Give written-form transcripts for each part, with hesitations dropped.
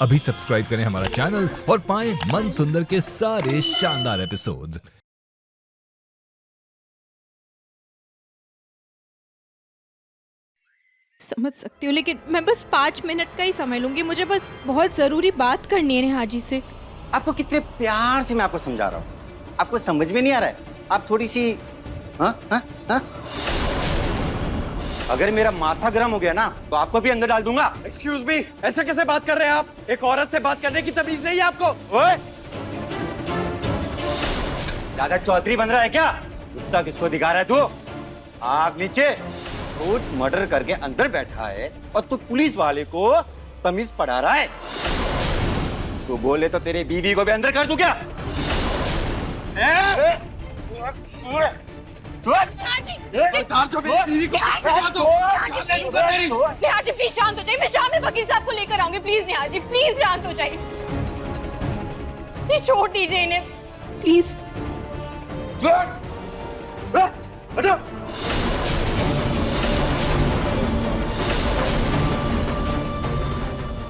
अभी सब्सक्राइब करें हमारा चैनल और पाएं मन सुंदर के सारे शानदार एपिसोड्स। समझ सकती हूँ, लेकिन मैं बस 5 मिनट का ही समय लूंगी। मुझे बस बहुत जरूरी बात करनी है नेहा जी से। आपको कितने प्यार से मैं आपको समझा रहा हूँ, आपको समझ में नहीं आ रहा है। आप थोड़ी सी हाँ? अगर मेरा माथा गर्म हो गया ना तो आपको भी अंदर डाल दूंगा। एक्सक्यूज मी, ऐसे कैसे बात कर रहे हैं आप? एक औरत से बात करने की तमीज नहीं है आपको? ओए, ज्यादा चौधरी बन रहा है क्या? गुस्सा किसको दिखा रहा है तू? आग नीचे। तू मर्डर करके अंदर बैठा है और तू पुलिस वाले को तमीज पढ़ा रहा है। तू बोले तो तेरी बीवी को भी अंदर कर दूं क्या? नेहा जी प्लीज शांत हो जाइए। मैं शाम में वकील साहब को लेकर आऊंगी। प्लीज नेहा जी, प्लीज शांत हो जाइए। प्लीज छोड़ दीजिए इन्हें, प्लीज।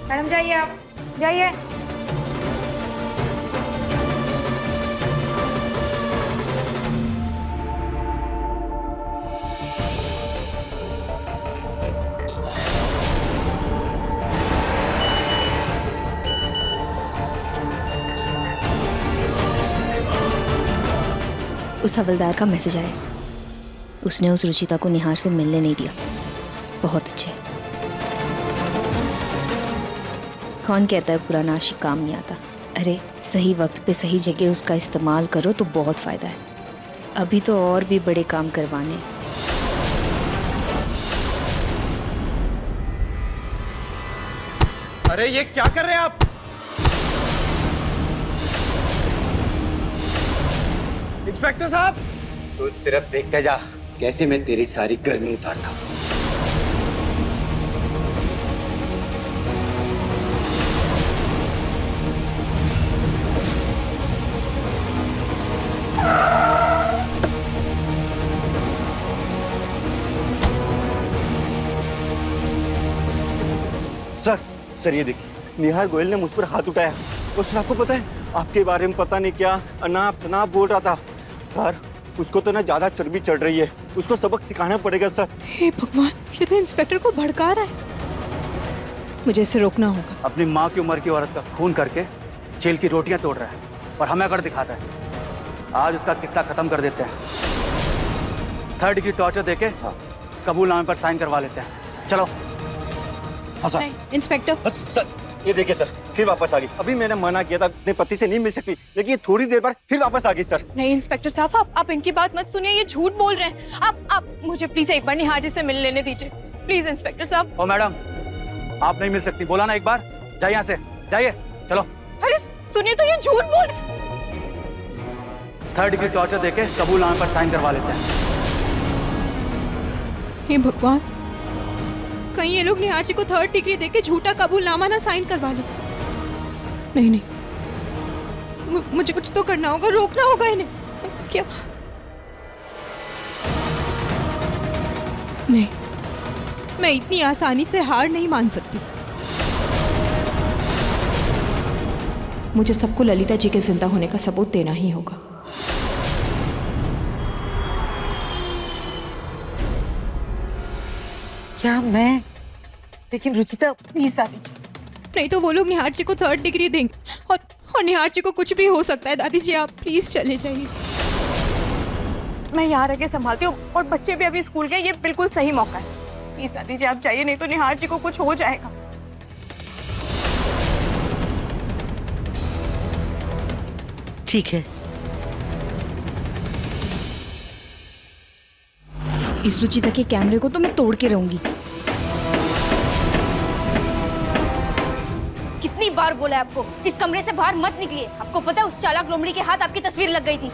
मैडम जाइए, आप जाइए। उस हवलदार का मैसेज आया। उसने उस रुचिता को निहार से मिलने नहीं दिया। बहुत अच्छे। कौन कहता है पुराना आशिक काम नहीं आता? अरे सही वक्त पे सही जगह उसका इस्तेमाल करो तो बहुत फायदा है। अभी तो और भी बड़े काम करवाने। अरे ये क्या कर रहे हैं आप? इंस्पेक्टर साहब, तू सिर्फ देख के जा कैसे मैं तेरी सारी गर्मी उतारता हूँ। सर ये देखिए, निहार गोयल ने मुझ पर हाथ उठाया। उसने, आपको पता है, आपके बारे में पता नहीं क्या अनाप शनाप बोल रहा था। सर उसको तो ना ज्यादा चर्बी चढ़ रही है, उसको सबक सिखाना पड़ेगा सर। हे भगवान, ये तो इंस्पेक्टर को भड़का रहा है। मुझे इसे रोकना होगा। अपनी माँ की उम्र की औरत का खून करके जेल की रोटियां तोड़ रहा है और हमें अगर दिखाता है। आज उसका किस्सा खत्म कर देते हैं। 3rd डिग्री टॉर्चर देके कबूलनामे पर साइन करवा लेते हैं। चलो। हाँ सर। नहीं इंस्पेक्टर। सर ये देखिए सर, फिर वापस आ गई। अभी मैंने मना किया था अपने पति से नहीं मिल सकती, लेकिन ये थोड़ी देर बाद फिर वापस आ गई सर। नहीं इंस्पेक्टर साहब, आप इनकी बात मत सुनिए। ये झूठ बोल रहे हैं। आप मुझे प्लीज एक बार निहार जी से मिल लेने दीजिए, प्लीज इंस्पेक्टर साहब। ओ मैडम, आप नहीं मिल सकती, बोला ना एक बार। जाइए यहाँ से, जाइए। चलो। अरे सुनिए, तो ये झूठ बोल रहे। 3rd डिग्री टॉर्चर देके कबूलनामे पर साइन करवा लेते हैं। हे भगवान, कहीं ये लोग निहार जी को 3rd डिग्री देके झूठा कबूलनामा ना साइन करवा ले। नहीं, मुझे कुछ तो करना होगा, रोकना होगा इन्हें। क्या? नहीं, मैं इतनी आसानी से हार नहीं मान सकती। मुझे सबको ललिता जी के जिंदा होने का सबूत देना ही होगा। क्या मैं? लेकिन रुचिता, प्लीज दादी जी, नहीं तो वो लोग निहार जी को 3rd डिग्री देंगे और निहार जी को कुछ भी हो सकता है। दादी जी आप प्लीज चले जाइए। मैं यहाँ रह के संभालती हूँ और बच्चे भी अभी स्कूल गए। ये बिल्कुल सही मौका है। प्लीज दादी जी आप जाइए, नहीं तो निहार जी को कुछ हो जाएगा। ठीक है। इस रुचिता के कैमरे को तो मैं तोड़ के रहूंगी। कितनी बार बोला है आपको, इस कमरे से बाहर मत निकलिए। आपको पता है उस चालाक लोमड़ी के हाथ आपकी तस्वीर लग गई थी।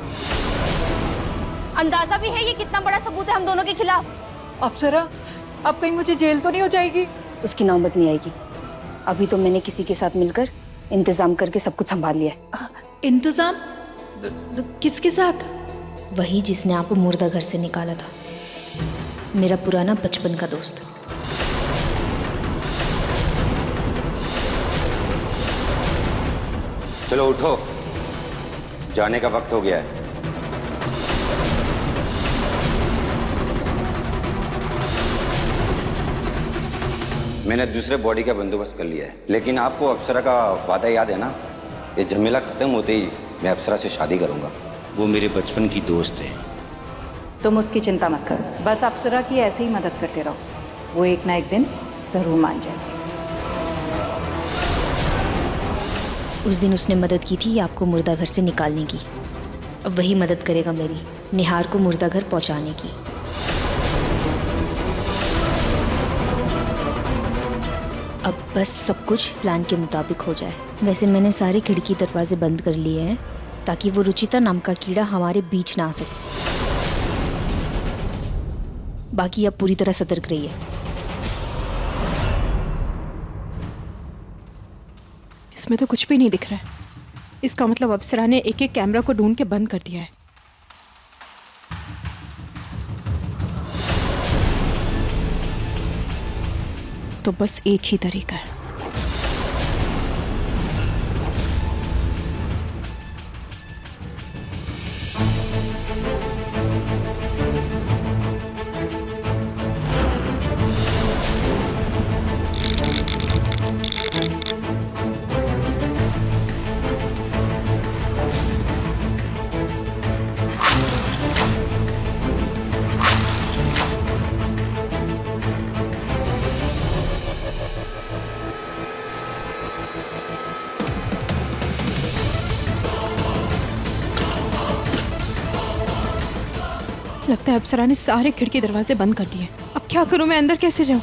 अंदाजा भी है ये कितना बड़ा सबूत है हम दोनों के खिलाफ। अप्सरा, अब कहीं मुझे जेल तो नहीं हो जाएगी? उसकी नौबत नहीं आएगी। अभी तो मैंने किसी के साथ मिलकर इंतजाम करके सब कुछ संभाल लिया है। इंतजाम? किसके साथ? वही जिसने आपको मुर्दा घर से निकाला था, मेरा पुराना बचपन का दोस्त। चलो उठो, जाने का वक्त हो गया है। मैंने दूसरे बॉडी का बंदोबस्त कर लिया है, लेकिन आपको अप्सरा का वादा याद है ना? ये झमेला खत्म होते ही मैं अप्सरा से शादी करूंगा। वो मेरे बचपन की दोस्त है। तुम उसकी चिंता मत करो, बस अप्सरा की ऐसे ही मदद करते रहो, वो एक ना एक दिन जरूर मान जाएगी। उस दिन उसने मदद की थी आपको मुर्दा घर से निकालने की, अब वही मदद करेगा मेरी निहार को मुर्दा घर पहुंचाने की। अब बस सब कुछ प्लान के मुताबिक हो जाए। वैसे मैंने सारे खिड़की दरवाजे बंद कर लिए हैं ताकि वो रुचिता नाम का कीड़ा हमारे बीच ना आ सके। बाकी अब पूरी तरह सतर्क रहिए। इसमें तो कुछ भी नहीं दिख रहा है। इसका मतलब अप्सरा ने एक एक कैमरा को ढूंढ के बंद कर दिया है। तो बस एक ही तरीका है। लगता है अप्सरा ने सारे खिड़की दरवाजे बंद कर दिए। अब क्या करूं मैं? अंदर कैसे जाऊं?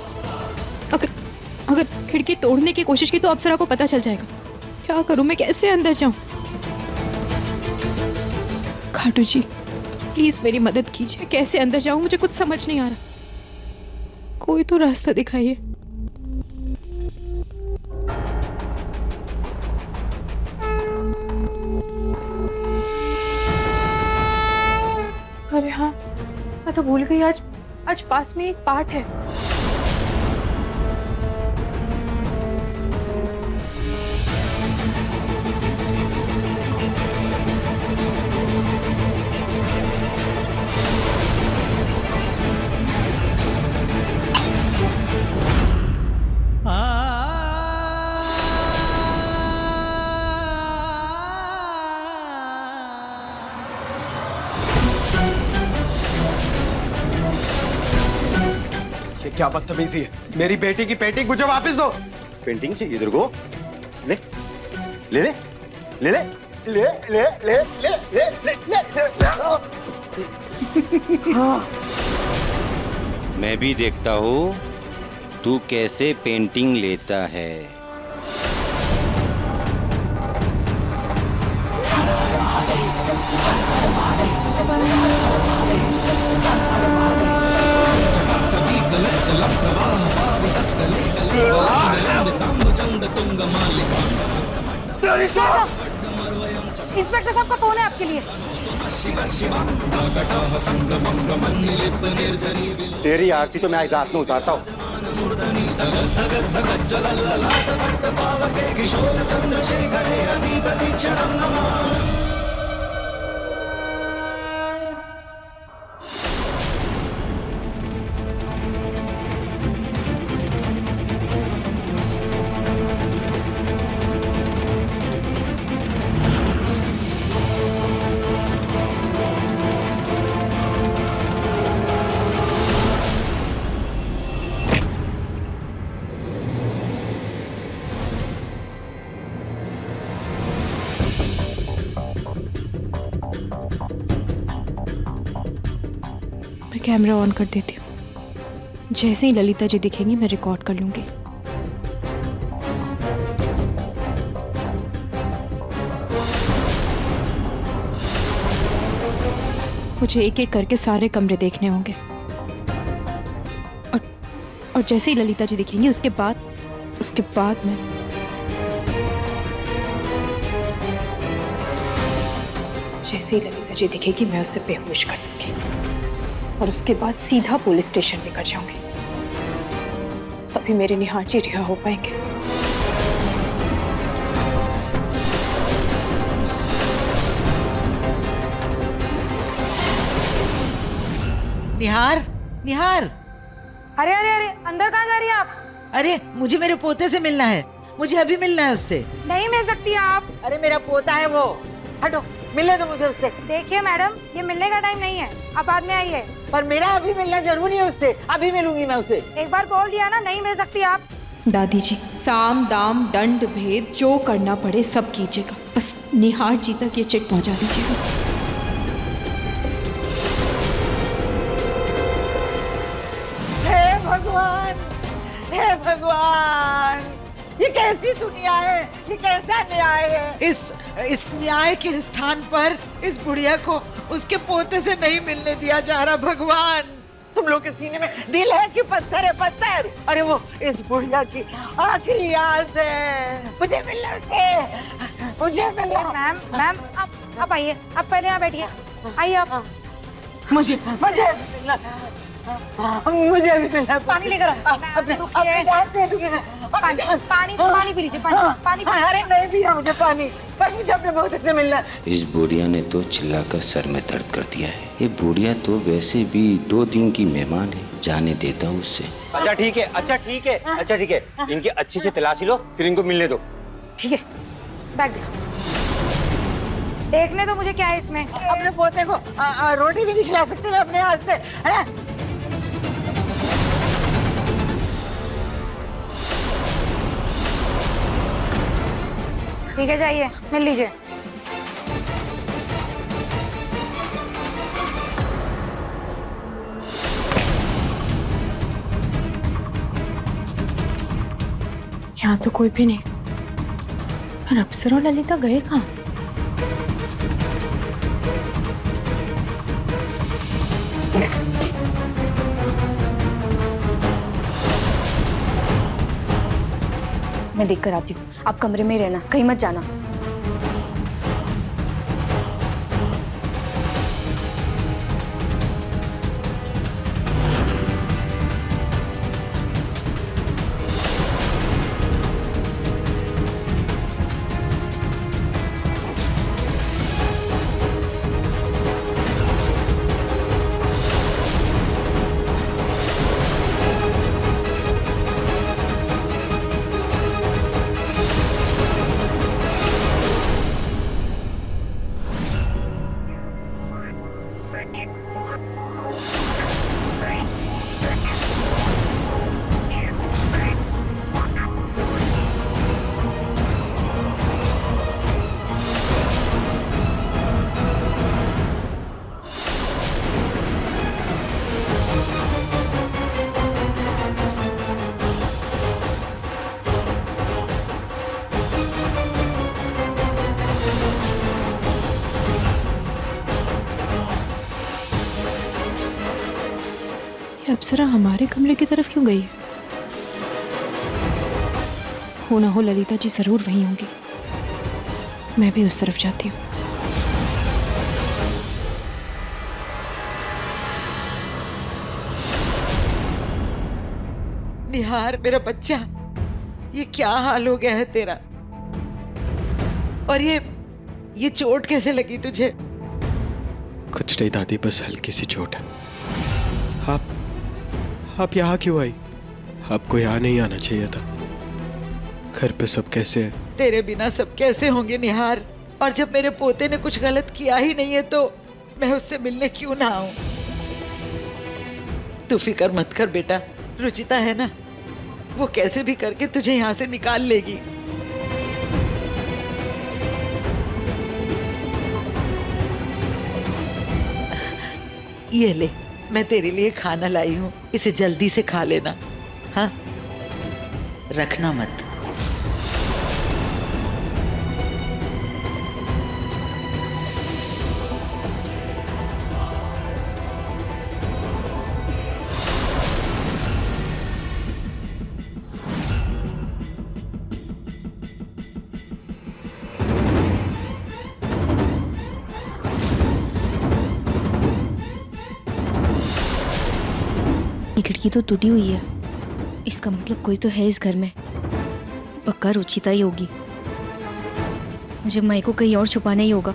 अगर खिड़की तोड़ने की कोशिश की तो अप्सरा को पता चल जाएगा। क्या करूं मैं? कैसे अंदर जाऊं? खाटू जी प्लीज मेरी मदद कीजिए। कैसे अंदर जाऊं? मुझे कुछ समझ नहीं आ रहा। कोई तो रास्ता दिखाइए। अरे हाँ, मैं तो भूल गई, आज पास में एक पाठ है। क्या बदतमीजी है? मेरी बेटी की पेंटिंग मुझे वापस दो। पेंटिंग चाहिए इधर को? ले ले ले ले ले ले ले ले ले ले ले। मैं भी देखता हूँ तू कैसे पेंटिंग लेता है। इंस्पेक्टर साहब का फोन है आपके लिए। तेरी आरती तो मैं आज रात में उतारता हूँ। मैं कैमरा ऑन कर देती हूँ। जैसे ही ललिता जी दिखेंगी मैं रिकॉर्ड कर लूंगी। मुझे एक एक करके सारे कमरे देखने होंगे और जैसे ही ललिता जी दिखेंगी उसके बाद मैं जैसे ही ललिता जी दिखेगी मैं उसे बेहोश कर दूंगी और उसके बाद सीधा पुलिस स्टेशन लेकर जाऊंगी। तभी मेरे निहार जी रिहा हो पाएंगे। निहार, निहार, अरे अरे अरे, अंदर कहाँ जा रही है आप? अरे मुझे मेरे पोते से मिलना है, मुझे अभी मिलना है उससे। नहीं मिल सकती आप। अरे मेरा पोता है वो, हटो, मिलने दो मुझे उससे। देखिए मैडम, ये मिलने का टाइम नहीं है, आप बाद में आइए। पर मेरा अभी मिलना जरूरी है उससे, अभी मिलूंगी मैं उससे। एक बार बोल दिया ना, नहीं मिल सकती आप। दादी जी, साम दाम दंड भेद जो करना पड़े सब कीजिएगा, बस निहार जी तक ये चिट पहुंचा दीजिएगा। हे भगवान, हे भगवान, ये कैसी दुनिया है, ये कैसा न्याय है। इस न्याय के स्थान पर इस बुढ़िया को उसके पोते से नहीं मिलने दिया जा रहा। भगवान, तुम लोग के सीने में दिल है कि पत्थर है? पत्थर। अरे वो इस बुढ़िया की आखिरी आस है, मुझे मिलना उससे, मुझे मिलना। मैम मैम, आप आइए, आप पहले यहाँ बैठिए, आइए आप। मुझे मिलना, मुझे भी मिलना। पानी लेकर आओ। पानी पी लीजिए, पानी। अरे नहीं पिया मुझे पानी, पर मुझे अपने पोते से मिलना। इस बुढ़िया ने तो चिल्लाकर सर में दर्द कर दिया है। ये बुढ़िया तो वैसे भी 2 दिन की मेहमान है, जाने देता हूँ उससे। अच्छा ठीक है, अच्छा ठीक है, अच्छा ठीक है, इनकी अच्छी से तलाशी लो, फिर इनको मिलने दो। ठीक है, बैग दिखाओ, देखने दो मुझे क्या है इसमें। अपने पोते को रोटी भी नहीं खिला सकते मैं अपने हाथ से, है? ठीक है, जाइए, मिल लीजिए। यहाँ तो कोई भी नहीं, पर अप्सरा और ललिता गए कहाँ? मैं देख कर आती हूँ, आप कमरे में ही रहना, कहीं मत जाना। अप्सरा हमारे कमरे की तरफ क्यों गई है? हो ना हो ललिता जी जरूर वहीं होंगी, मैं भी उस तरफ जाती हूँ। निहार मेरा बच्चा, ये क्या हाल हो गया है तेरा? और ये चोट कैसे लगी तुझे? कुछ नहीं दादी, बस हल्की सी चोट है। आप यहाँ क्यों आई? आपको यहाँ नहीं आना चाहिए था। घर पे सब कैसे हैं? तेरे बिना सब कैसे होंगे निहार? और जब मेरे पोते ने कुछ गलत किया ही नहीं है तो मैं उससे मिलने क्यों ना आऊं? तू फिक्र मत कर बेटा, रुचिता है ना, वो कैसे भी करके तुझे यहाँ से निकाल लेगी। ये ले, मैं तेरे लिए खाना लाई हूँ, इसे जल्दी से खा लेना, हाँ? रखना मत। ये खिड़की तो टूटी हुई है, इसका मतलब कोई तो है इस घर में, पक्का रुचिता ही होगी। मुझे माई को कहीं और छुपाना ही होगा।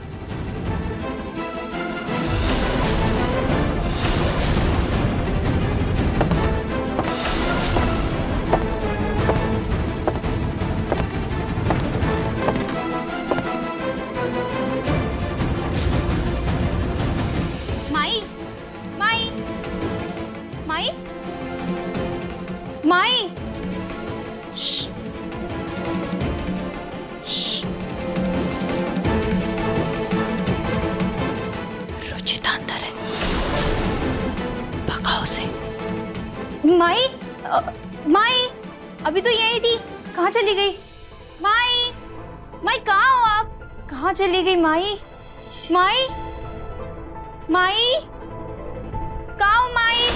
माई अभी तो यही थी, कहाँ चली गई? माई, माई कहाँ हो आप? कहाँ चली गई माई? माई, माई, कहाँ हो माई?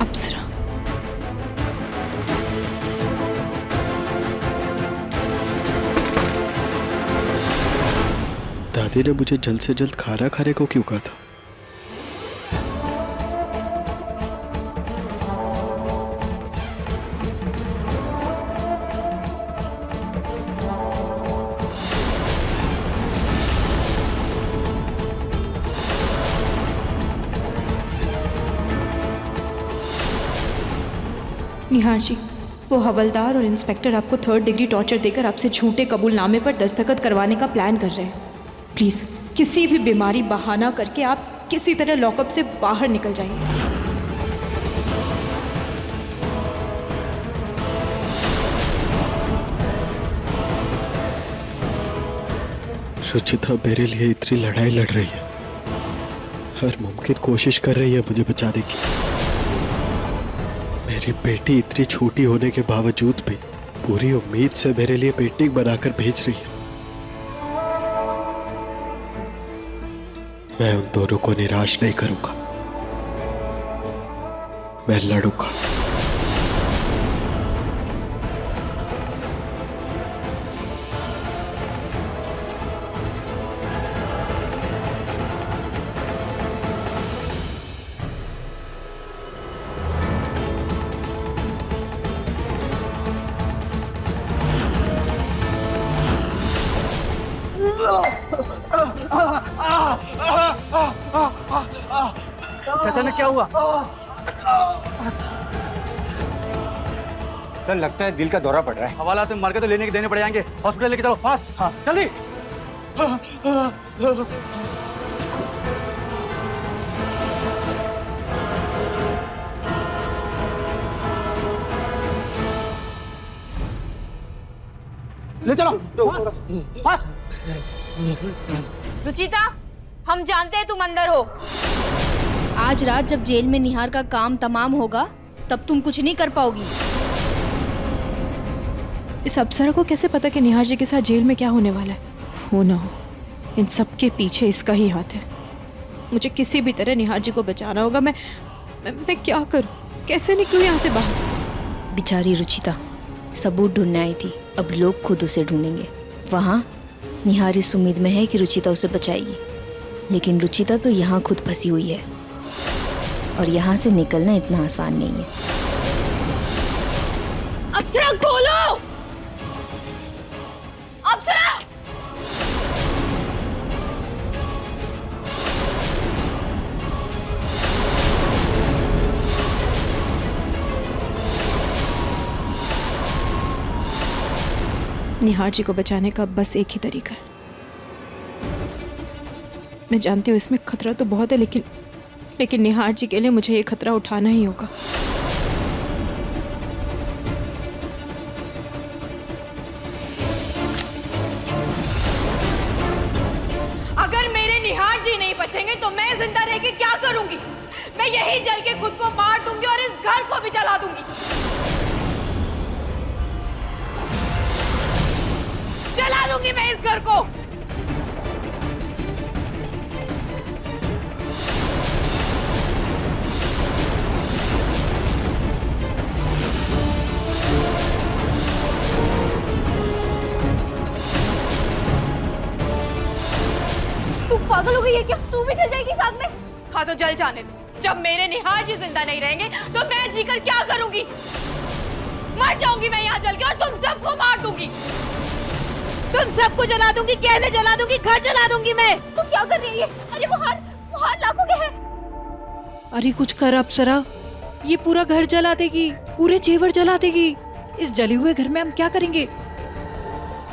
अप्सरा, दादी ने मुझे जल्द से जल्द खाना खाने को क्यों कहा था? निहार जी, वो हवलदार और इंस्पेक्टर आपको 3rd डिग्री टॉर्चर देकर आपसे झूठे कबूलनामे पर दस्तखत करवाने का प्लान कर रहे हैं। प्लीज़ किसी भी बीमारी बहाना करके आप किसी तरह लॉकअप से बाहर निकल जाइए। रुचिता मेरे लिए इतनी लड़ाई लड़ रही है, हर मुमकिन कोशिश कर रही है मुझे बचाने की। मेरी बेटी इतनी छोटी होने के बावजूद भी पूरी उम्मीद से मेरे लिए पेंटिंग बनाकर भेज रही है। मैं उन दोनों को निराश नहीं करूंगा, मैं लड़ूंगा। अचानक क्या हुआ? सर लगता है दिल का दौरा पड़ रहा है। हवाला तुम मर के तो लेने के देने पड़ जाएंगे। हॉस्पिटल लेके चलो फास्ट। हाँ जल्दी। ले चलो फास्ट। रुचिता, हम जानते हैं तुम अंदर हो। आज रात जब जेल में निहार का काम तमाम होगा तब तुम कुछ नहीं कर पाओगी। इस अप्सरा को कैसे पता कि निहार जी के साथ जेल में क्या होने वाला है? हो ना हो, इन सब के पीछे इसका ही हाथ है। मुझे किसी भी तरह निहार जी को बचाना होगा। मैं क्या करूं? कैसे निकलूं यहाँ से बाहर? बेचारी रुचिता सबूत ढूंढने आई थी, अब लोग खुद उसे ढूंढेंगे। वहाँ निहार इस उम्मीद में है कि रुचिता उसे बचाएगी, लेकिन रुचिता तो यहाँ खुद फंसी हुई है और यहाँ से निकलना इतना आसान नहीं है। अप्सरा खोलो! अप्सरा! निहार जी को बचाने का बस एक ही तरीका है। मैं जानती हूँ इसमें खतरा तो बहुत है, लेकिन निहार जी के लिए मुझे ये खतरा उठाना ही होगा। अगर मेरे निहार जी नहीं बचेंगे तो मैं जिंदा रह के क्या करूंगी? मैं यही जल के खुद को मार दूंगी और इस घर को भी जला दूंगी। जला दूंगी मैं इस घर को। तू पागल हो गई है क्या? तू भी जल जाएगी साथ में? हाँ तो जल जाने दो। जब मेरे निहार जी जिंदा नहीं रहेंगे तो मैं जीकर क्या करूंगी? मर जाऊंगी मैं यहाँ जल के और तुम सबको मार दूंगी। तुम सबको जला दूंगी, कहने जला दूंगी, घर जला दूंगी मैं। तुम क्या कर रही है? अरे वो हार लाखों के है। अरे कुछ कर अप्सरा, ये पूरा घर जला देगी, पूरे जेवर जला देगी। इस जले हुए घर में हम क्या करेंगे?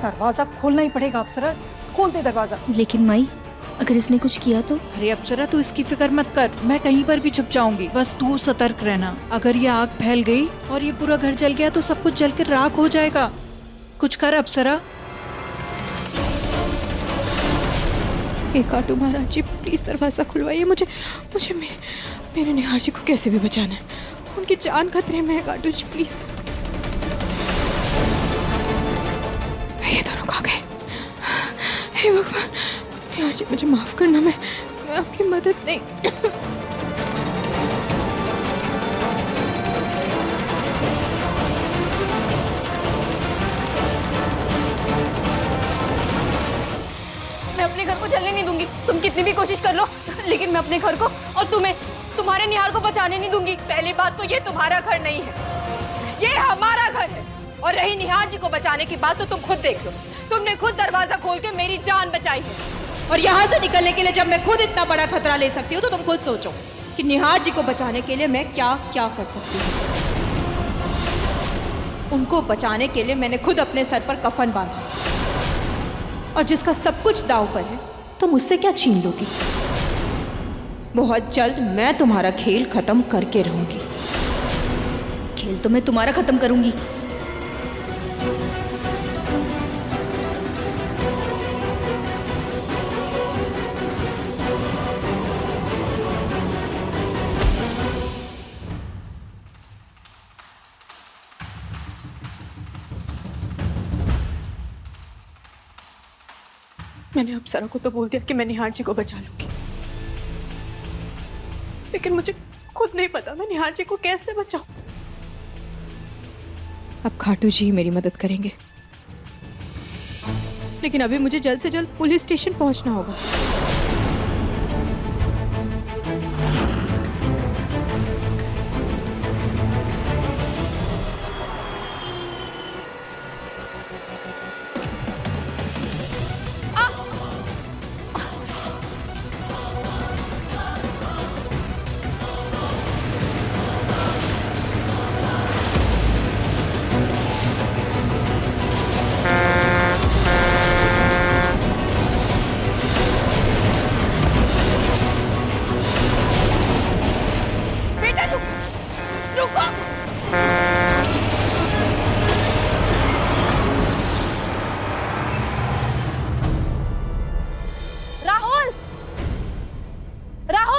दरवाजा खोलना ही पड़ेगा अप्सरा, खोल दे दरवाजा। लेकिन माई, अगर इसने कुछ किया तो? अरे अप्सरा तू इसकी फिक्र मत कर, मैं कहीं पर भी छुप जाऊंगी। बस तू सतर्क रहना। अगर ये आग फैल गई और ये पूरा घर जल गया तो सब कुछ जलकर राख हो जाएगा। कुछ कर अप्सरा। हे काटू महाराज जी, प्लीज दरवाजा खुलवाइए। मुझे मुझे मेरे निहार जी को कैसे भी बचाना है। उनकी जान खतरे में है काटू जी, प्लीज। ये दोनों कहाँ गए? हे भगवान, निहार जी मुझे माफ करना, मैं आपकी मदद नहीं। मैं अपने घर को जलने नहीं दूंगी। तुम कितनी भी कोशिश कर लो, लेकिन मैं अपने घर को और तुम्हारे निहार को बचाने नहीं दूंगी। पहली बात तो ये तुम्हारा घर नहीं है, ये हमारा घर है। और रही निहार जी को बचाने की बात तो तुम खुद देख लो। तुमने खुद दरवाजा खोल के मेरी जान बचाई है, और यहाँ से निकलने के लिए जब मैं खुद इतना बड़ा खतरा ले सकती हूँ तो तुम खुद सोचो कि निहार जी को बचाने के लिए मैं क्या क्या कर सकती हूँ। उनको बचाने के लिए मैंने खुद अपने सर पर कफन बांधा, और जिसका सब कुछ दांव पर है तुम मुझसे क्या छीन लोगी। बहुत जल्द मैं तुम्हारा खेल खत्म करके रहूंगी। खेल तो मैं तुम्हारा खत्म करूंगी। मैंने अप्सरा को तो बोल दिया कि मैं निहार जी को बचा लूंगी, लेकिन मुझे खुद नहीं पता मैं निहार जी को कैसे बचाऊं। अब खाटू जी मेरी मदद करेंगे, लेकिन अभी मुझे जल्द से जल्द पुलिस स्टेशन पहुंचना होगा।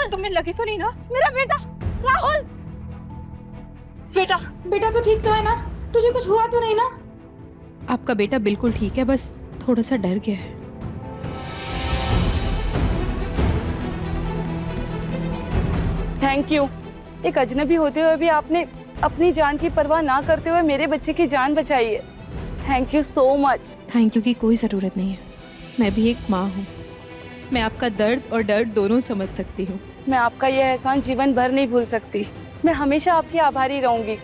तुम्हें लगी तो नहीं ना? मेरा बेटा राहुल, बेटा तो ठीक तो है ना? तुझे कुछ हुआ तो नहीं ना? आपका बेटा बिल्कुल ठीक है, बस थोड़ा सा डर गया है। Thank you. एक अजनबी होते हुए भी आपने अपनी जान की परवाह ना करते हुए मेरे बच्चे की जान बचाई है। Thank you so much. Thank you की कोई ज़रूरत नहीं है, मैं भी एक माँ हूँ। मैं आपका दर्द और डर दोनों समझ सकती हूँ। मैं आपका यह एहसान जीवन भर नहीं भूल सकती। मैं हमेशा आपकी आभारी रहूंगी।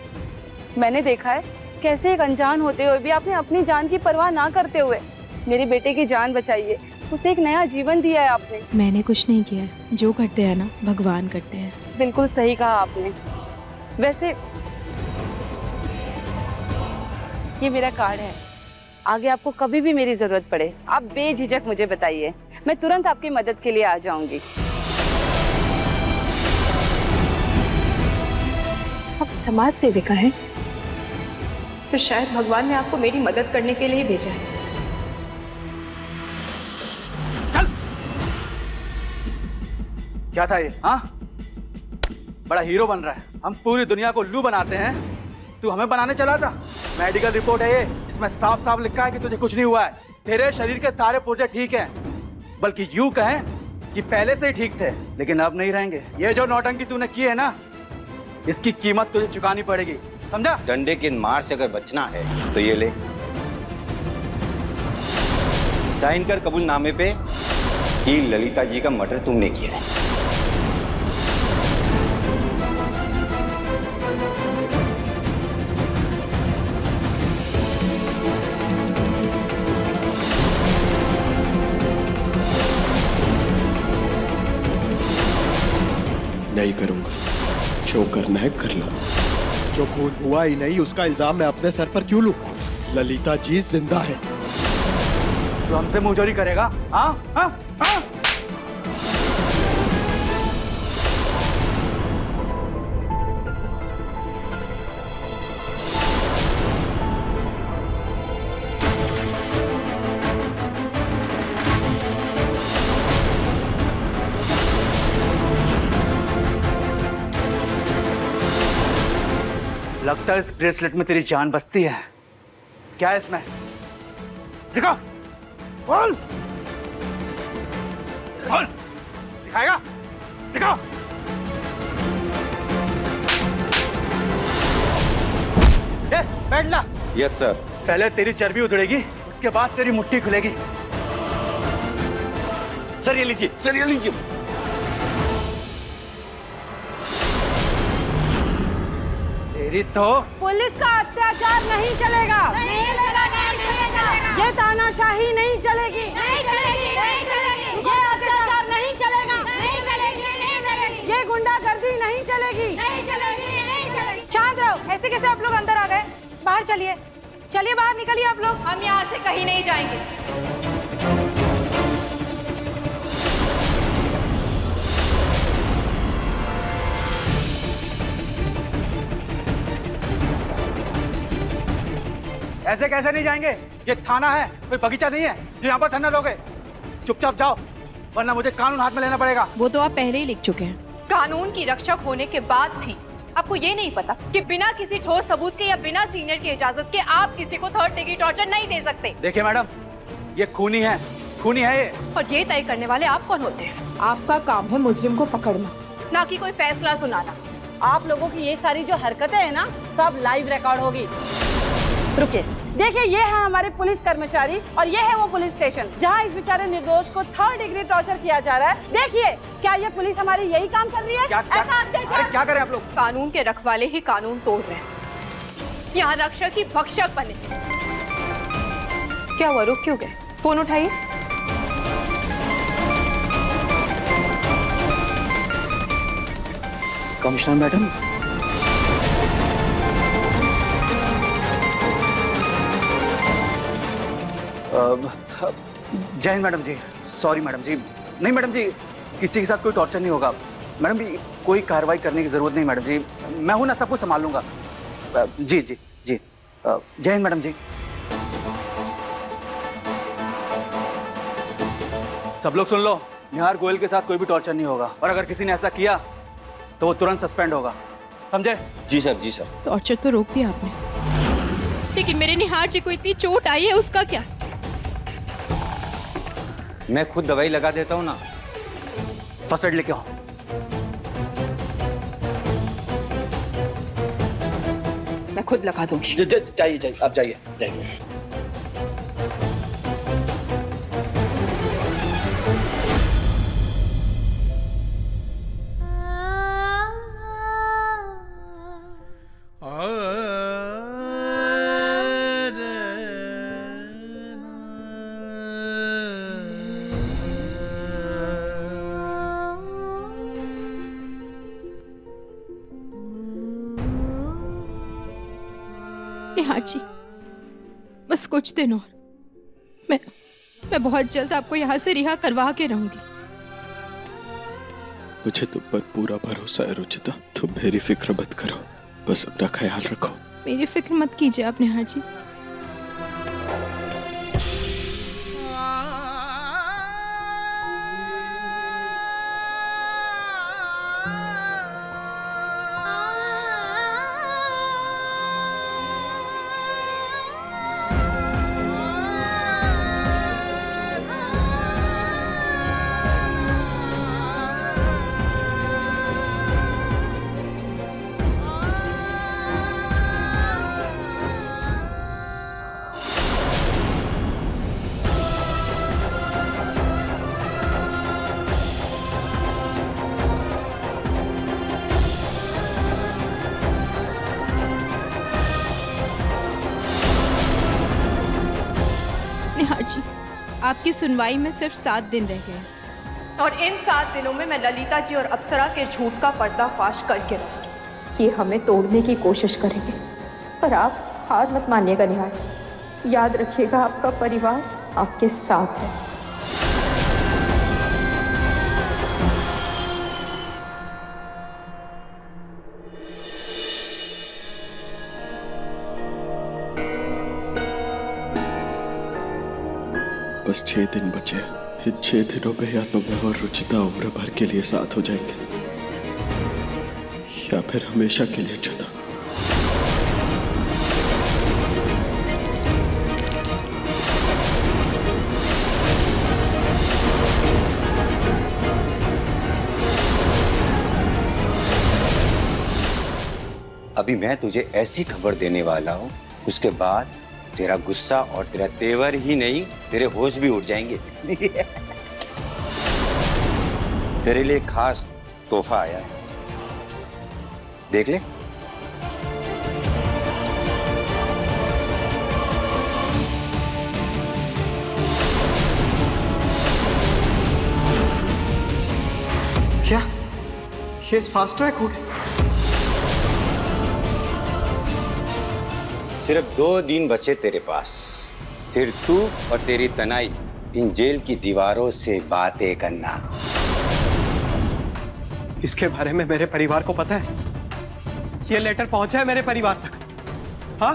मैंने देखा है कैसे एक अनजान होते हुए भी आपने अपनी जान की परवाह ना करते हुए मेरे बेटे की जान बचाई है, उसे एक नया जीवन दिया है आपने। मैंने कुछ नहीं किया है, जो करते हैं ना भगवान करते हैं। बिल्कुल सही कहा आपने। वैसे ये मेरा कार्ड है, आगे आपको कभी भी मेरी जरूरत पड़े आप बेझिझक मुझे बताइए, मैं तुरंत आपकी मदद के लिए आ जाऊंगी। आप समाज सेविका हैं, तो शायद भगवान ने आपको मेरी मदद करने के लिए भेजा है। क्या था ये? हाँ, बड़ा हीरो बन रहा है। हम पूरी दुनिया को उल्लू बनाते हैं, तू हमें बनाने चला था। मेडिकल रिपोर्ट है ये, इसमें साफ साफ लिखा है कि तुझे कुछ नहीं हुआ है। तेरे शरीर के सारे पुर्जे ठीक हैं, बल्कि यूं कहें कि पहले से ही ठीक थे, लेकिन अब नहीं रहेंगे। ये जो नौटंकी तूने की है ना, इसकी कीमत तुझे चुकानी पड़ेगी, समझा? डंडे की मार से अगर बचना है तो ये ले, साइन कर कबूलनामे पे कि ललिता जी का मर्डर तुमने किया है। नहीं करूंगा, जो करना है कर लो। जो खून हुआ ही नहीं उसका इल्जाम मैं अपने सर पर क्यों लूं? ललिता जी जिंदा है। तो हमसे मुंहजोरी करेगा? हाँ हाँ हाँ। लगता है इस ब्रेसलेट में तेरी जान बसती है। क्या है इसमें? दिखा, बोल, बोल, दिखाएगा? दिखा। बैठ ला। Yes sir. पहले तेरी चर्बी उधड़ेगी, उसके बाद तेरी मुट्ठी खुलेगी। सर ये लीजिए, सर ये लीजिए। तेरी तो पुलिस का अत्याचार नहीं चलेगा, नहीं चलेगा, नहीं चलेगा, ये तानाशाही नहीं चलेगी, नहीं चलेगी, नहीं चलेगी, ये अत्याचार नहीं चलेगा, नहीं चलेगी, नहीं चलेगी, ये गुंडागर्दी नहीं चलेगी। नहीं चलेगी, नहीं चलेगी। शांत रहो। ऐसे कैसे आप लोग अंदर आ गए? बाहर चलिए, चलिए बाहर निकलिए आप लोग। हम यहाँ से कहीं नहीं जाएंगे। ऐसे कैसे नहीं जाएंगे? ये थाना है, कोई बगीचा नहीं है जो यहाँ पर धरना दोगे। चुपचाप जाओ, वरना मुझे कानून हाथ में लेना पड़ेगा। वो तो आप पहले ही लिख चुके हैं। कानून की रक्षक होने के बाद भी आपको ये नहीं पता कि बिना किसी ठोस सबूत के या बिना सीनियर की इजाजत के आप किसी को 3rd डिग्री टॉर्चर नहीं दे सकते। देखिए मैडम, ये खूनी है ये। और ये तय करने वाले आप कौन होते हैं? आपका काम है मुजरिम को पकड़ना, ना कि कोई फैसला सुनाना। आप लोगों की ये सारी जो हरकतें हैं ना, सब लाइव रिकॉर्ड होगी। रुकिए, देखिए ये है हमारे पुलिस कर्मचारी और ये है वो पुलिस स्टेशन जहाँ इस बेचारे निर्दोष को 3rd डिग्री टॉर्चर किया जा रहा है। देखिए, क्या ये पुलिस हमारी यही काम कर रही है? ऐसा अत्याचार। क्या करें आप लोग? कानून के रखवाले ही कानून तोड़ रहे हैं, यहाँ रक्षक ही भक्षक बने। क्या हुआ, रुक क्यों गए? फोन उठाइए। कमिश्नर मैडम, जय हिंद मैडम जी। सॉरी मैडम जी। नहीं मैडम जी, किसी के साथ कोई टॉर्चर नहीं होगा मैडम जी। कोई कार्रवाई करने की जरूरत नहीं मैडम जी, मैं हूं ना, सब कुछ संभाल लूंगा। जी जी जी, जय हिंद मैडम जी। सब लोग सुन लो, निहार गोयल के साथ कोई भी टॉर्चर नहीं होगा, और अगर किसी ने ऐसा किया तो वो तुरंत सस्पेंड होगा, समझे? जी सर, जी सर। टॉर्चर तो रोक दिया आपने, लेकिन मेरे निहार जी को इतनी चोट आई है, उसका क्या? मैं खुद दवाई लगा देता हूँ ना। फर्स्ट एड लेके आओ। मैं खुद लगा दूंगी। जाइए जाइए, आप जाइए जाइए। निहार जी, बस कुछ दिन और, मैं बहुत जल्द आपको यहाँ से रिहा करवा के रहूंगी। मुझे तुम पर पूरा भरोसा है रुचिता, तुम मेरी फिक्र मत करो, बस अपना ख्याल रखो। मेरी फिक्र मत कीजिए आप निहार जी। निहार जी, आपकी सुनवाई में सिर्फ 7 दिन रह गए हैं। और इन 7 दिनों में मैं ललिता जी और अप्सरा के झूठ का पर्दाफाश करके रहूंगी। ये हमें तोड़ने की कोशिश करेंगे, पर आप हार मत मानिएगा निहार जी। याद रखिएगा, आपका परिवार आपके साथ है। बस 6 दिन बचे हैं। इन 6 दिनों में या तो मैं और रुचिता उम्र भर के लिए साथ हो जाएंगे, या फिर हमेशा के लिए जुदा। अभी मैं तुझे ऐसी खबर देने वाला हूँ, उसके बाद तेरा गुस्सा और तेरा तेवर ही नहीं, तेरे होश भी उड़ जाएंगे। तेरे लिए खास तोहफा आया है, देख ले। क्या ये फास्ट ट्रैक हो गया? सिर्फ 2 दिन बचे तेरे पास, फिर तू और तेरी तनाई इन जेल की दीवारों से बातें करना। इसके बारे में मेरे परिवार को पता है? ये लेटर पहुंचा है मेरे परिवार तक? हाँ,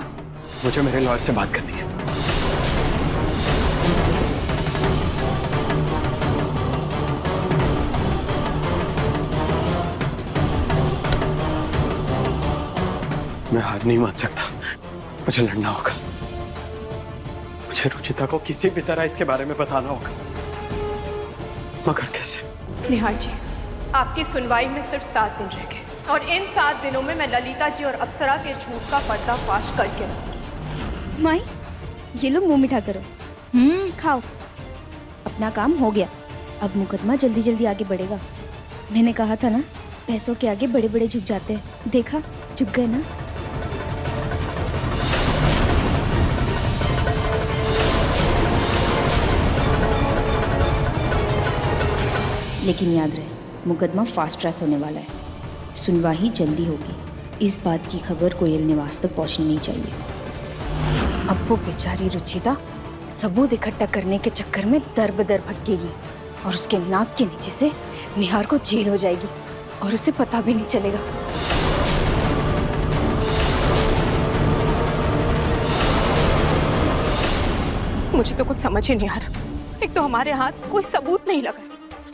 मुझे मेरे लॉयर से बात करनी है। मैं हार नहीं मान सकता, मुझे लड़ना होगा। मुझे रुचिता को किसी भी तरह इसके बारे में बताना होगा, मगर कैसे? निहार जी, आपकी सुनवाई में सिर्फ 7 दिन रह गए और इन 7 दिनों में मैं ललिता जी और अप्सरा के झूठ का पर्दाफाश करके रहूंगी। माई, ये लो मुंह मीठा करो। खाओ। अपना काम हो गया, अब मुकदमा जल्दी जल्दी आगे बढ़ेगा। मैंने कहा था ना, पैसों के आगे बड़े बड़े झुक जाते हैं। देखा, झुक गए ना। लेकिन याद रहे, मुकदमा फास्ट ट्रैक होने वाला है, सुनवाई जल्दी होगी। इस बात की खबर कोयल निवास तक पहुंचनी नहीं चाहिए। अब वो बेचारी रुचिता सबूत इकट्ठा करने के चक्कर में दर बदर भटकेगी और उसके नाक के नीचे से निहार को जेल हो जाएगी और उसे पता भी नहीं चलेगा। मुझे तो कुछ समझ ही नहीं आ रहा। एक तो हमारे हाथ कोई सबूत नहीं लगा,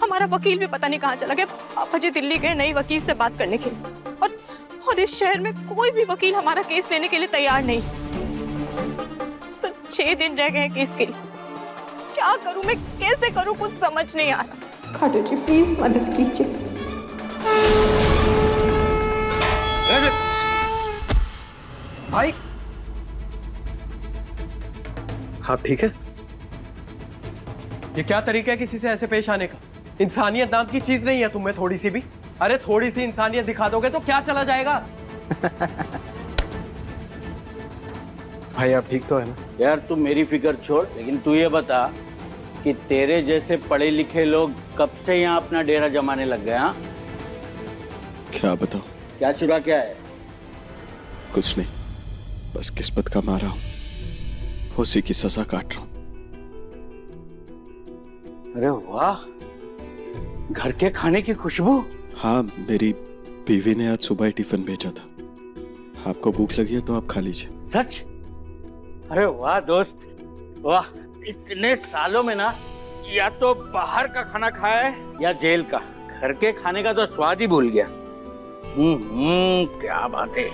हमारा वकील भी पता नहीं कहाँ चला गया। पापा जी दिल्ली गए नई वकील से बात करने के लिए, और इस शहर में कोई भी वकील हमारा केस लेने के लिए तैयार नहीं। सिर्फ 6 दिन रह गए केस के लिए। क्या करूं मैं, कैसे करूं, कुछ समझ नहीं आ रहा। खाटू जी प्लीज मदद कीजिए। भाई, आप ठीक है? ये क्या तरीका है किसी से ऐसे पेश आने का? इंसानियत नाम की चीज नहीं है तुम में थोड़ी सी भी? अरे थोड़ी सी इंसानियत दिखा दोगे तो क्या चला जाएगा? भाई आप ठीक तो है ना? यार तू मेरी फिक्र छोड़, लेकिन तू ये बता कि तेरे जैसे पढ़े लिखे लोग कब से यहाँ अपना डेरा जमाने लग गए? हाँ, क्या बताओ? क्या चुरा क्या है? कुछ नहीं, बस किस्मत का मारा हूं, उसी की सजा काट रहा हूं। अरे वाह, घर के खाने की खुशबू। हाँ, मेरी बीवी ने आज सुबह ही टिफिन भेजा था। आपको भूख लगी है तो आप खा लीजिए। सच? अरे वाह दोस्त, वाह। इतने सालों में ना या तो बाहर का खाना खाया है या जेल का। घर के खाने का तो स्वाद ही भूल गया। क्या बात है।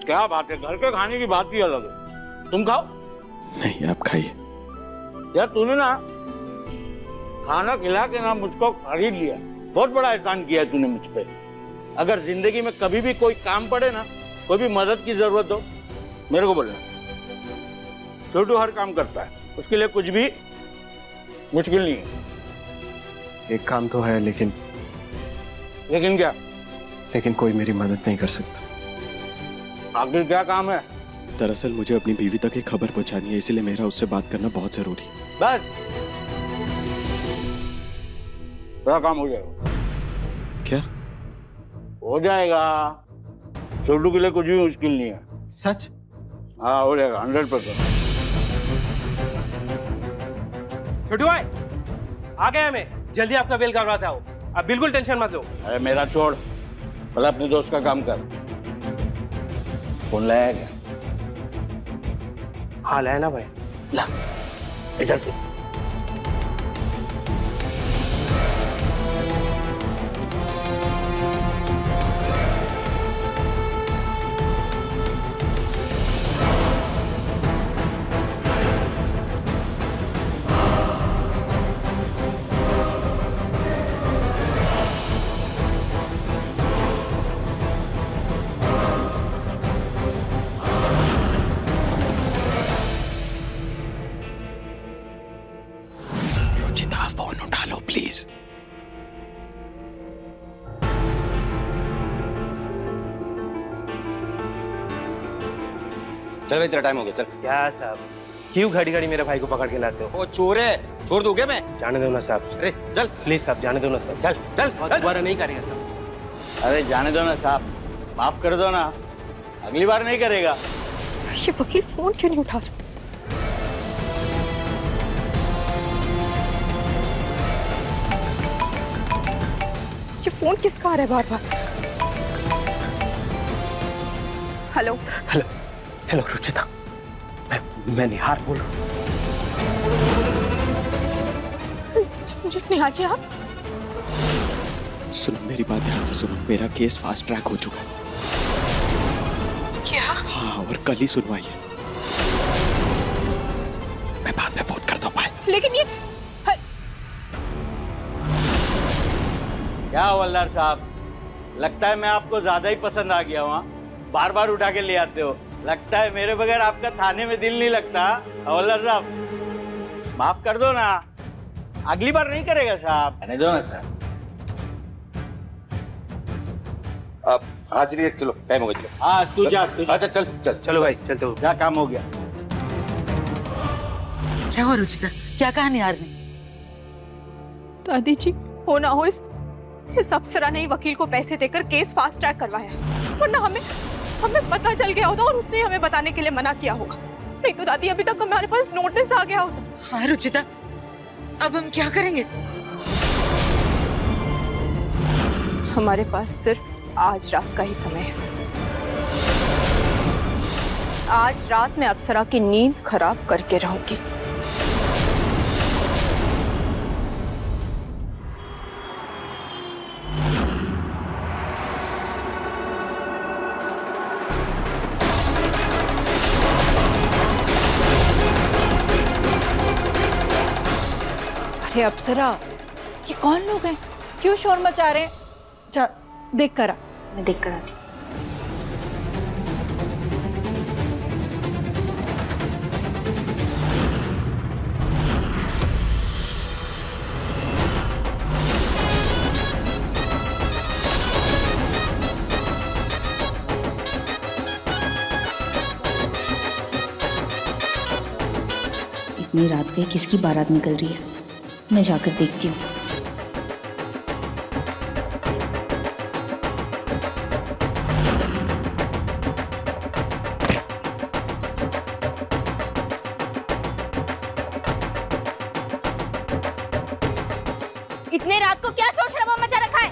क्या बात है, घर के खाने की बात ही अलग है। तुम खाओ। नहीं, आप खाइए। यार तूने ना खाना खिला के ना मुझको खरीद लिया, बहुत बड़ा एहसान किया है तूने मुझ पे। अगर जिंदगी में कभी भी कोई काम पड़े ना, कोई भी मदद की जरूरत हो, मेरे को बोलना। छोटू हर काम करता है, उसके लिए कुछ भी मुश्किल नहीं है। एक काम तो है, लेकिन क्या? लेकिन कोई मेरी मदद नहीं कर सकता। आखिर क्या काम है? दरअसल मुझे अपनी बीवी तक एक खबर पहुंचानी है, इसलिए मेरा उससे बात करना बहुत जरूरी है। बस तेरा काम हो जाएगा। क्या हो जाएगा? छोटू के लिए कुछ भी मुश्किल नहीं है। सच? हाँ, हो जाएगा 100%। छोटू भाई आ गया, मैं जल्दी आपका बिल करवाता हूँ, आप बिल्कुल टेंशन मत लो। अरे मेरा छोड़, पहले अपने दोस्त का काम कर। फोन लाया क्या? हाँ लाया ना भाई। ला इधर पे। चल भाई तेरा टाइम हो गया चल। क्या साहब, क्यों घड़ी घड़ी मेरे भाई को पकड़ के लाते हो? वो चोर है, छोड़ दूं क्या मैं? जाने दो ना साहब। अरे चल प्लीज साहब, जाने दो ना साहब। चल चल और चल। दोबारा नहीं करेगा साहब। अरे जाने दो ना साहब, माफ कर दो ना, अगली बार नहीं करेगा। ये वकील फोन क्यों नहीं उठा रहा? ये फोन किसका आ रहा है बार बार? हेलो हेलो हेलो रुचिता, मैं निहार बोल रहा हूँ। निहार जी आप? सुनो मेरी बात ध्यान से सुनो, मेरा केस फास्ट ट्रैक हो चुका है। क्या? हाँ, और कल ही सुनवाई है। मैं बाद में फोन करता हूँ, बाय। लेकिन ये क्या हवलदार साहब, लगता है मैं आपको ज्यादा ही पसंद आ गया हूँ। बार बार उठा के ले आते हो, लगता है मेरे बगैर आपका थाने में दिल नहीं लगता। हवलदार साहब माफ कर दो ना, अगली बार नहीं करेगा साहब। रहने दो ना साहब। अब हाँ चलिए, चलो टाइम हो गया, चलो। हाँ तू जा, तू जा। अच्छा चल चल चलो भाई चलते हो। क्या काम हो गया? क्या हुआ रुचिता, क्या कहा निहार ने? दादी जी, हो ना हो इस अप्सरा ने ही वकील को पैसे देकर केस फास्ट ट्रैक करवाया है, वरना हमें पता चल गया होता और उसने हमें बताने के लिए मना किया होगा। नहीं तो दादी अभी तक हमारे पास नोटिस आ गया होता। हाँ रुचिता, अब हम क्या करेंगे? हमारे पास सिर्फ आज रात का ही समय है। आज रात में अप्सरा की नींद खराब करके रहूंगी। अरे अप्सरा, ये कौन लोग हैं? क्यों शोर मचा रहे हैं? जा देख कर आ। मैं देख कर आती। इतनी रात गई, किसकी बारात निकल रही है? मैं जाकर देखती हूँ। इतने रात को क्या शोर शराबा मचा रखा है?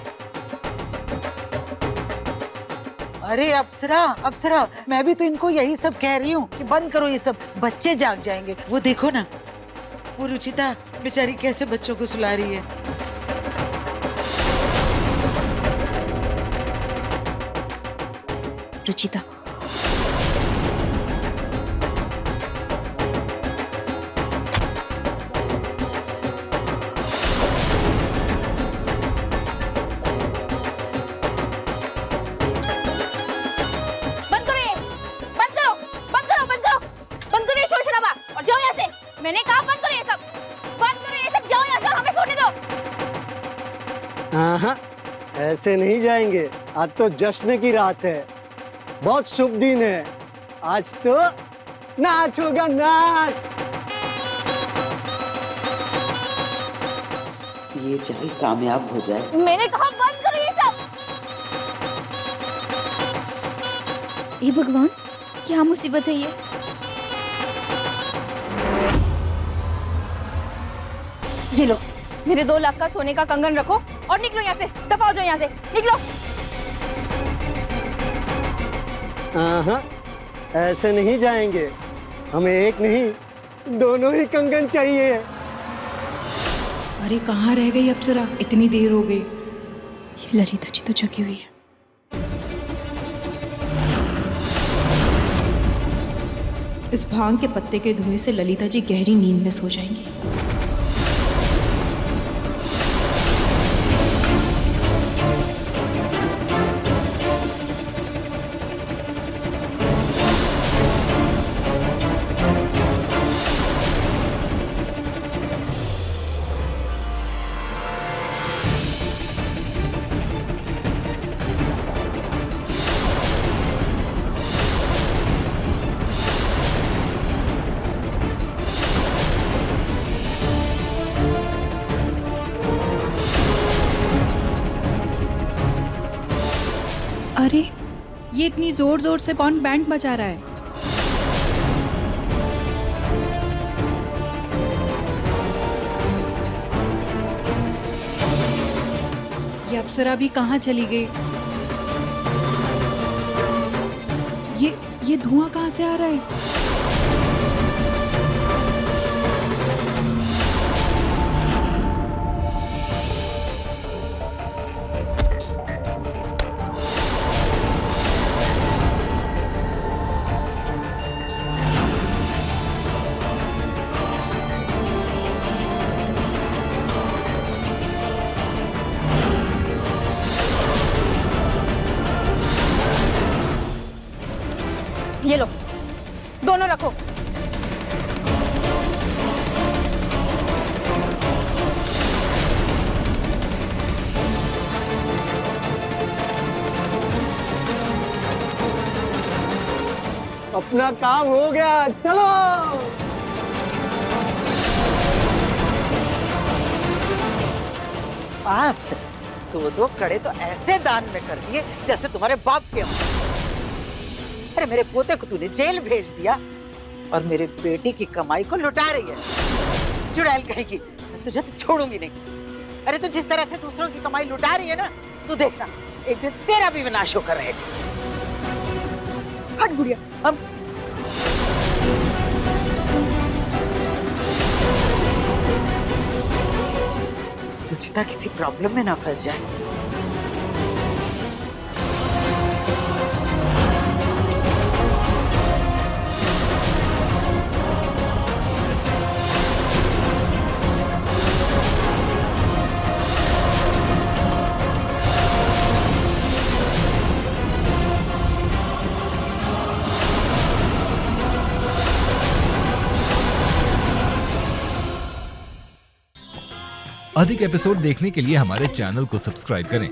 अरे अप्सरा, अप्सरा, मैं भी तो इनको यही सब कह रही हूँ कि बंद करो ये सब, बच्चे जाग जाएंगे। वो देखो ना, वो रुचिता बेचारी कैसे बच्चों को सुला रही है। रुचिता, बंद करो ये, बंद करो, बंद करो, बंद करो, बंद करो ये शोर शराबा और जाओ यहाँ से। मैंने कहा बंद करो ये सब, बंद करो ये सब, जाओ यहाँ से और हमें सोने दो। हाँ, ऐसे नहीं जाएंगे। आज तो जश्न की रात है, बहुत शुभ दिन है। आज तो नाच होगा, नाच। ये चाल कामयाब हो जाए। मैंने कहा बंद करो ये सब। हे भगवान, क्या मुसीबत है ये? ये लो, मेरे 2 लाख का सोने का कंगन रखो और निकलो यहाँ से, दफा हो जाओ यहाँ से, निकलो। हाँ, ऐसे नहीं जाएंगे। हमें एक नहीं, दोनों ही कंगन चाहिए। अरे कहाँ रह गई अप्सरा, इतनी देर हो गई। ये ललिता जी तो जगी हुई है। इस भांग के पत्ते के धुएं से ललिता जी गहरी नींद में सो जाएंगी। अरे ये इतनी जोर जोर से कौन बैंड बजा रहा है? ये अप्सरा भी कहाँ चली गई? ये धुआं कहाँ से आ रहा है? ये लो, दोनों रखो। अपना काम हो गया, चलो। आपसे दो कड़े तो ऐसे दान में कर दिए जैसे तुम्हारे बाप के हों। अरे मेरे पोते को तूने जेल भेज दिया और मेरे बेटी की कमाई को लुटा रही है। चुड़ैल कहेगी, तुझे तो छोड़ूंगी नहीं। अरे तू जिस तरह से दूसरों की कमाई लुटा रही है ना, तू देखना एक दिन तेरा भी विनाश होकर रहेगा। हट गुड़िया, अब रुचिता किसी प्रॉब्लम में ना फंस जाए। अधिक एपिसोड देखने के लिए हमारे चैनल को सब्सक्राइब करें